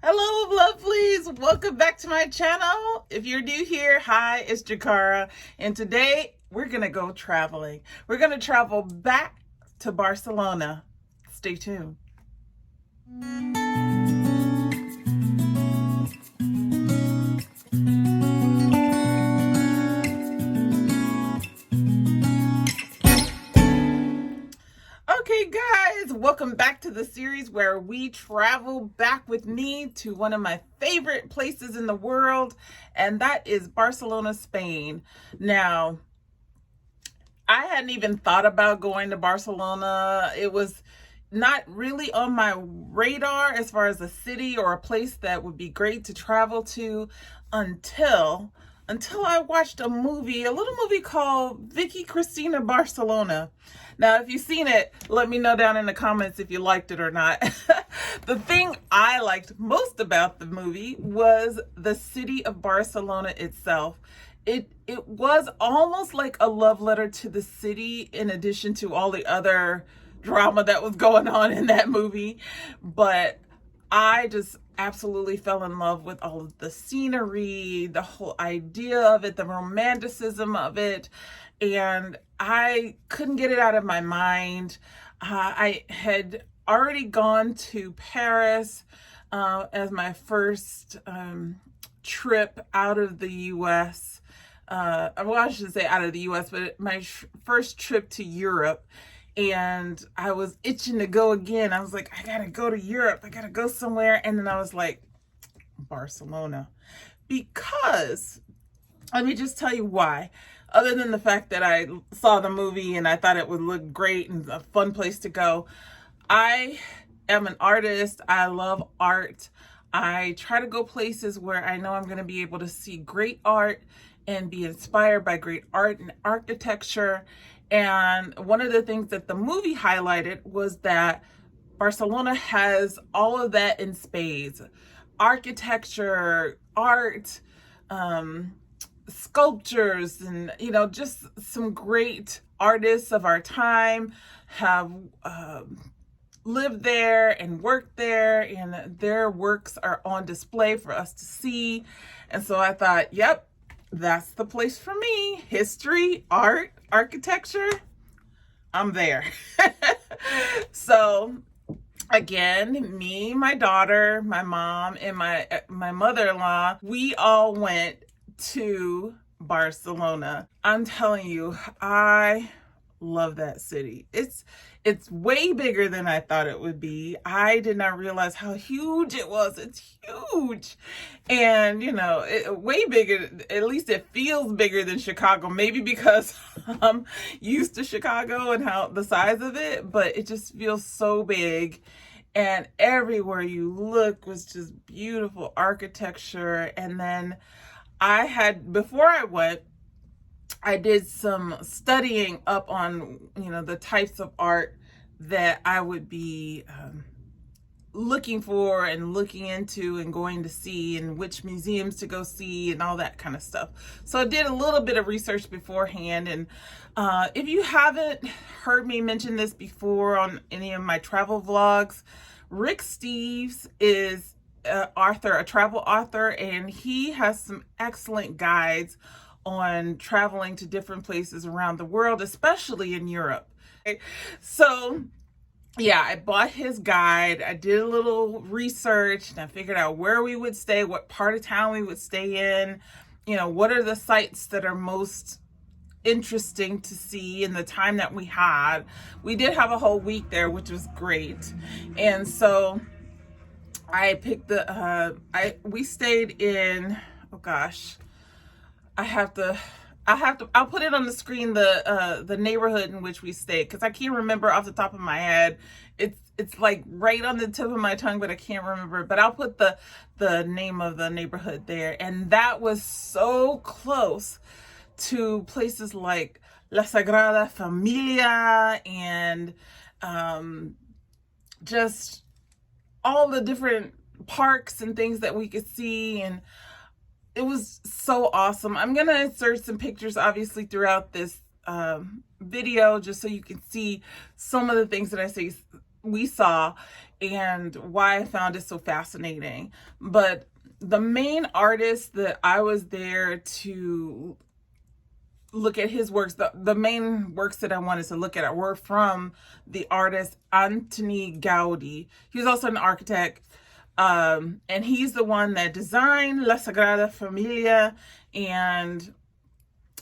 Hello, lovelies. Welcome back to my channel. If you're new here, hi, it's Jakara. And today we're going to go traveling. We're going to travel back to Barcelona. Stay tuned. Okay, guys, welcome back to the series where we travel back with me to one of my favorite places in the world, and that is Barcelona, Spain. Now, I hadn't even thought about going to Barcelona. It was not really on my radar as far as a city or a place that would be great to travel to until I watched a little movie called Vicky Cristina Barcelona. Now, if you've seen it, let me know down in the comments if you liked it or not. The thing I liked most about the movie was the city of Barcelona itself. It was almost like a love letter to the city, in addition to all the other drama that was going on in that movie. But I just absolutely fell in love with all of the scenery, the whole idea of it, the romanticism of it, and I couldn't get it out of my mind. I had already gone to Paris as my first trip out of the U.S. Well, I should say out of the U.S., but my first trip to Europe. And I was itching to go again. I was like, I gotta go to Europe. I gotta go somewhere. And then I was like, Barcelona. Because, let me just tell you why. Other than the fact that I saw the movie and I thought it would look great and a fun place to go. I am an artist. I love art. I try to go places where I know I'm going to be able to see great art and be inspired by great art and architecture. And one of the things that the movie highlighted was that Barcelona has all of that in spades. Architecture, art, sculptures, and, just some great artists of our time have lived there and worked there, and their works are on display for us to see. And so I thought, yep, that's the place for me. History, art, architecture, I'm there. So again, me, my daughter, my mom, and my mother-in-law, we all went to Barcelona. I'm telling you, I love that city. It's way bigger than I thought it would be. I did not realize how huge it was. It's huge. And, way bigger, at least it feels bigger than Chicago, maybe because I'm used to Chicago and how the size of it, but it just feels so big. And everywhere you look was just beautiful architecture. And then before I went, I did some studying up on, the types of art that I would be looking for and looking into and going to see, and which museums to go see and all that kind of stuff. So I did a little bit of research beforehand. And if you haven't heard me mention this before on any of my travel vlogs, Rick Steves is a travel author, and he has some excellent guides on traveling to different places around the world, especially in Europe. So yeah, I bought his guide. I did a little research and I figured out where we would stay, what part of town we would stay in, what are the sites that are most interesting to see in the time that we had. We did have a whole week there, which was great. And so I picked we stayed in, oh gosh, I'll put it on the screen, the neighborhood in which we stayed, because I can't remember off the top of my head. It's like right on the tip of my tongue, but I can't remember. But I'll put the name of the neighborhood there. And that was so close to places like La Sagrada Familia and just all the different parks and things that we could see. And it was so awesome. I'm going to insert some pictures, obviously, throughout this video, just so you can see some of the things that we saw. and why I found it so fascinating. But the main artist that I was there to look at his works, the main works that I wanted to look at were from the artist Antoni Gaudi. He was also an architect, and he's the one that designed La Sagrada Familia, and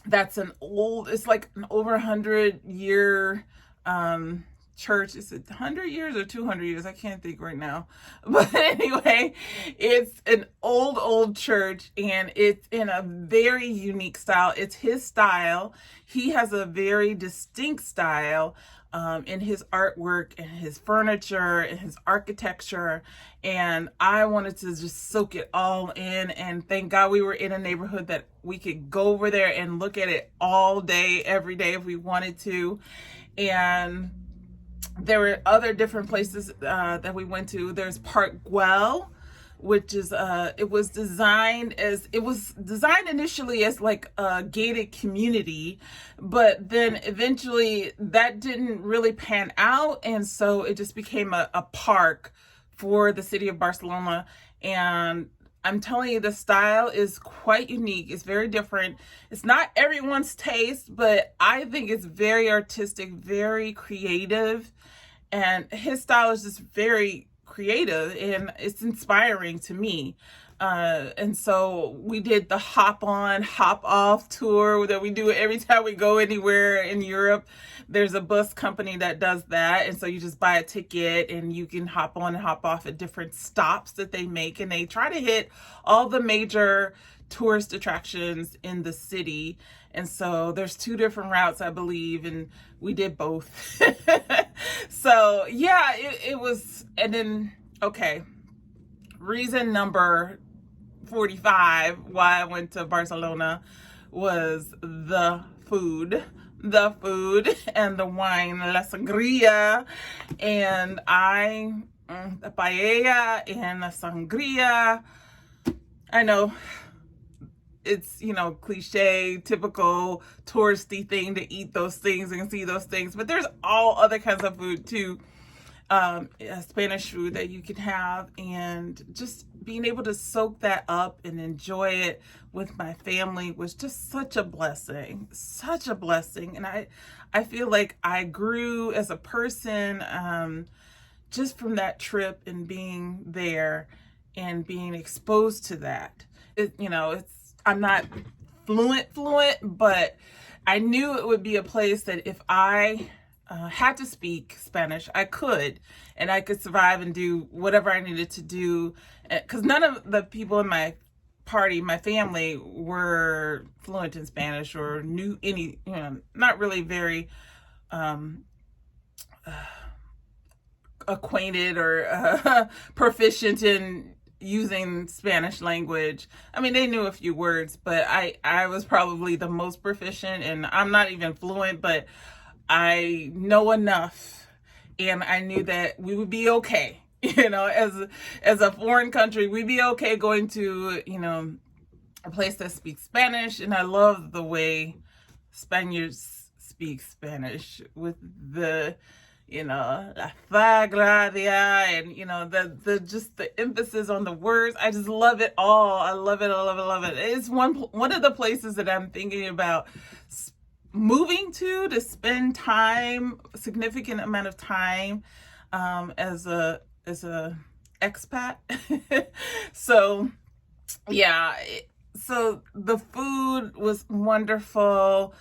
that's it's like an over 100-year church. Is it 100 years or 200 years? I can't think right now. But anyway, it's an old church, and it's in a very unique style. It's his style. He has a very distinct style in his artwork and his furniture and his architecture. And I wanted to just soak it all in. And thank God we were in a neighborhood that we could go over there and look at it all day, every day if we wanted to. And there were other different places that we went to. There's Park Güell, which is it was designed initially as like a gated community, but then eventually that didn't really pan out, and so it just became a park for the city of Barcelona. And I'm telling you, the style is quite unique. It's very different. It's not everyone's taste, but I think it's very artistic, very creative. And his style is just very creative, and it's inspiring to me. And so we did the hop on, hop off tour that we do every time we go anywhere in Europe. There's a bus company that does that. And so you just buy a ticket and you can hop on and hop off at different stops that they make. And they try to hit all the major tourist attractions in the city. And so there's 2 different routes, I believe, and we did both. So yeah, it was, and then, okay, reason number 45 why I went to Barcelona was the food and the wine, la sangria, and the paella and the sangria. I know it's, cliche, typical touristy thing to eat those things and see those things, but there's all other kinds of food too. Spanish food that you can have, and just being able to soak that up and enjoy it with my family was just such a blessing. And I feel like I grew as a person just from that trip and being there and being exposed to that. I'm not fluent, but I knew it would be a place that if I had to speak Spanish, I could survive and do whatever I needed to do. Because none of the people in my family were fluent in Spanish or knew any, not really very acquainted or proficient in using Spanish language. I mean, they knew a few words, but I was probably the most proficient, and I'm not even fluent, but I know enough, and I knew that we would be okay. As a foreign country, we'd be okay going to, a place that speaks Spanish. And I love the way Spaniards speak Spanish with the, la fagradia, and, the emphasis on the words. I just love it all. I love it. It's one of the places that I'm thinking about moving to spend time, significant amount of time, as a expat. So yeah, so the food was wonderful.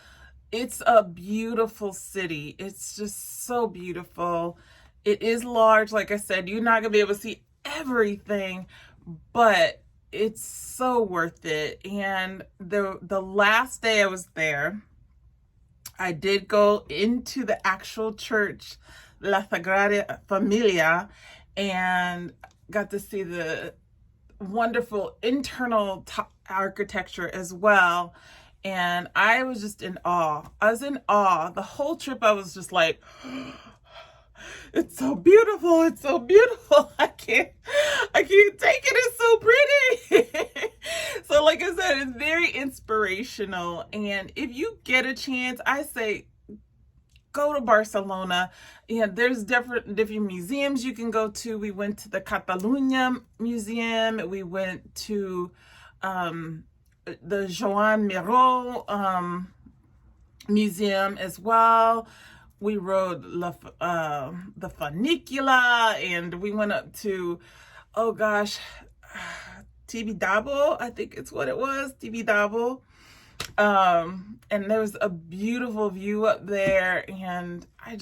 It's a beautiful city. It's just so beautiful. It is large. Like I said, you're not gonna be able to see everything, but it's so worth it. And the last day I was there, I did go into the actual church, La Sagrada Familia, and got to see the wonderful internal architecture as well. And I was just in awe. The whole trip I was just like, it's so beautiful. I can't take it. It's so pretty. So like I said, it's very inspirational. And if you get a chance, I say go to Barcelona. And there's different museums you can go to. We went to the Catalunya Museum. We went to the Joan Miró Museum as well. We rode the Funicula, and we went up to, oh gosh, Tibidabo, I think it's what it was, Tibidabo. And there was a beautiful view up there, and I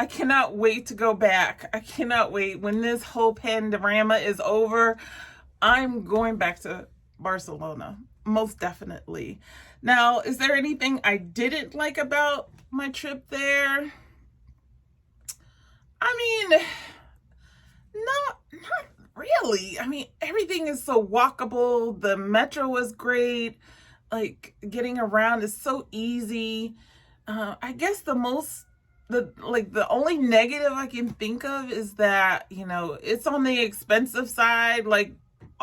cannot wait to go back. I cannot wait. When this whole panorama is over, I'm going back to Barcelona, most definitely. Now, is there anything I didn't like about my trip there? I mean, not really. I mean, everything is so walkable. The metro was great. Like, getting around is so easy. I guess the only negative I can think of is that, it's on the expensive side, like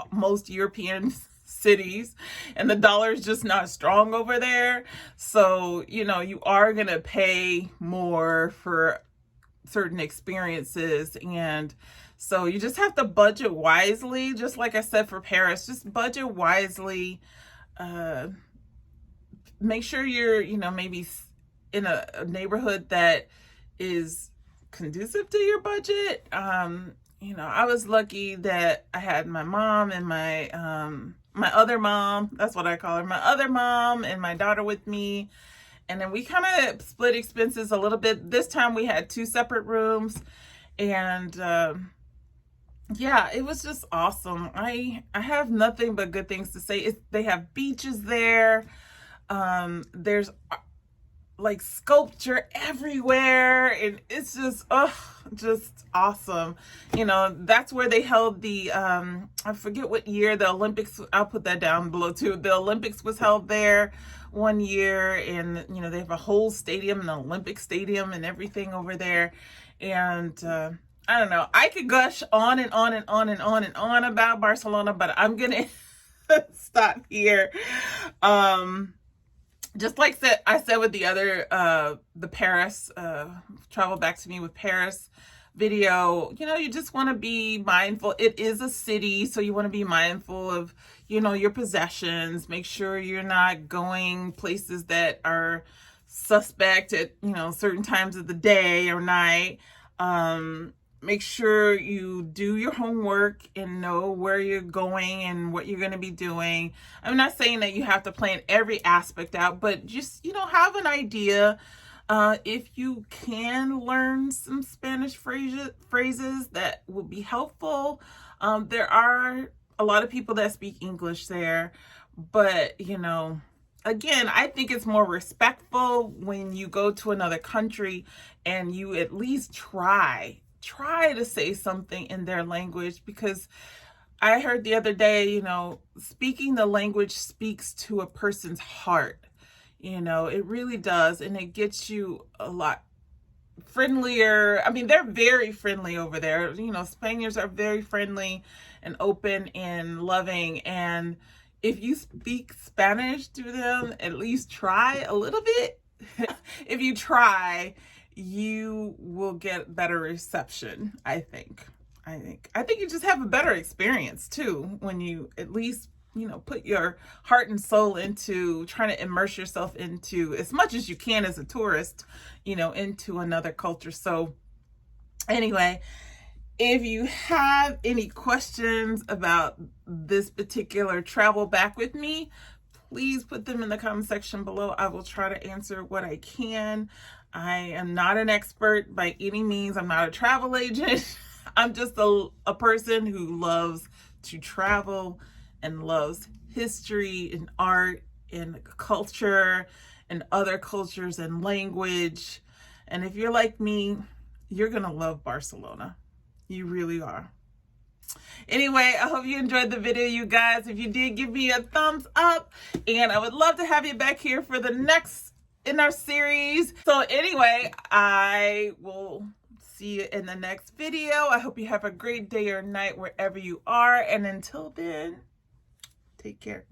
most European cities, and the dollar is just not strong over there. So, you are going to pay more for certain experiences. And so you just have to budget wisely. Just like I said for Paris, just budget wisely. Make sure you're, maybe in a neighborhood that is conducive to your budget. I was lucky that I had my mom and my other mom, that's what I call her, my other mom and my daughter with me. And then we kind of split expenses a little bit. This time we had 2 separate rooms, and yeah, it was just awesome. I have nothing but good things to say. They have beaches there. There's like sculpture everywhere, and it's just awesome. That's where they held the I forget what year the Olympics. I'll put that down below too. The Olympics was held there one year, and they have a whole stadium, an Olympic stadium and everything over there. And I don't know, I could gush on and on and on and on and on about Barcelona, but I'm gonna stop here. Just like I said with the other, the Paris, Travel Back to Me with Paris video, you just want to be mindful. It is a city, so you want to be mindful of, your possessions. Make sure you're not going places that are suspect at, certain times of the day or night. Make sure you do your homework and know where you're going and what you're going to be doing. I'm not saying that you have to plan every aspect out, but just, have an idea. If you can learn some Spanish phrases that will be helpful. There are a lot of people that speak English there, but, again, I think it's more respectful when you go to another country and you at least try to say something in their language, because I heard the other day, speaking the language speaks to a person's heart. It really does, and it gets you a lot friendlier. I mean, they're very friendly over there. Spaniards are very friendly and open and loving, and if you speak Spanish to them, at least try a little bit. If you try, you will get better reception, I think. I think you just have a better experience too when you at least, put your heart and soul into trying to immerse yourself into, as much as you can as a tourist, into another culture. So anyway, if you have any questions about this particular travel back with me, please put them in the comment section below. I will try to answer what I can. I am not an expert by any means. I'm not a travel agent. I'm just a person who loves to travel and loves history and art and culture and other cultures and language. And if you're like me, you're going to love Barcelona. You really are. Anyway, I hope you enjoyed the video, you guys. If you did, give me a thumbs up, and I would love to have you back here for the next in our series. So anyway, I will see you in the next video. I hope you have a great day or night wherever you are, and until then, take care.